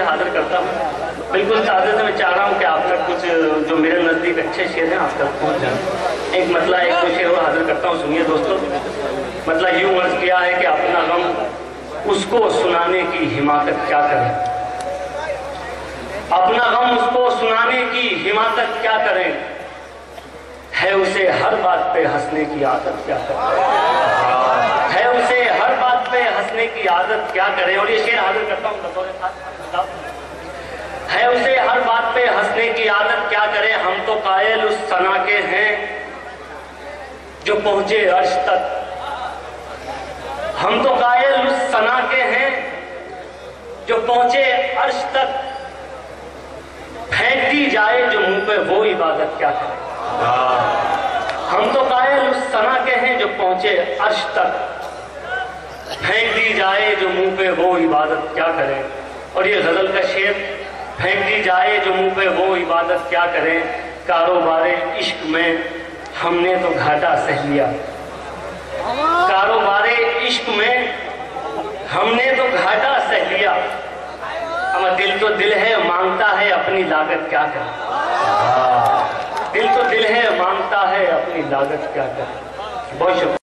شعر حاضر کرتا ہوں، بالکل تازے سے میں چاہ رہا ہوں کہ آپ تک کچھ جو میرے نزدیک اچھے شعر ہیں آپ تک پہنچ جائیں۔ ایک مطلع ایک دو شعر اور حاضر کرتا ہوں، سنیے دوستو۔ مطلع یوں عرض کیا ہے کہ اپنا غم اس کو سنانے کی حماقت کیا کریں، اپنا غم اس کو سنانے کی حماقت کیا کریں، ہے اسے ہر بات پہ ہنسنے کی عادت کیا کریں، ہے اسے ہر بات پہ ہنسنے کی عادت کیا کریں۔ اور یہ شعر حاضر کرتا ہوں بطور خاص، ہے اسے ہر بات پہ ہنسنے کی عادت کیا کریں، ہم تو قائل اس ثنا کے ہیں جو پہنچے عرش تک، ہم تو قائل اس ثنا کے ہیں جو پہنچے عرش تک، پھینک دی جائے جو منہ پہ وہ عبادت کیا کرے۔ ہم تو قائل اس ثنا کے ہیں جو پہنچے عرش تک، پھینک دی جائے جو منہ پہ وہ عبادت کیا کرے۔ اور یہ غزل کا شعر، پھینک دی جائے جو منہ پہ وہ عبادت کیا کریں، کاروبار عشق میں ہم نے تو گھاٹا سہ لیا، کاروبار عشق میں ہم نے تو گھاٹا سہ لیا، اما دل تو دل ہے مانگتا ہے اپنی لاگت کیا کریں، دل تو دل ہے مانگتا ہے اپنی لاگت کیا کریں۔ بہت شکریہ۔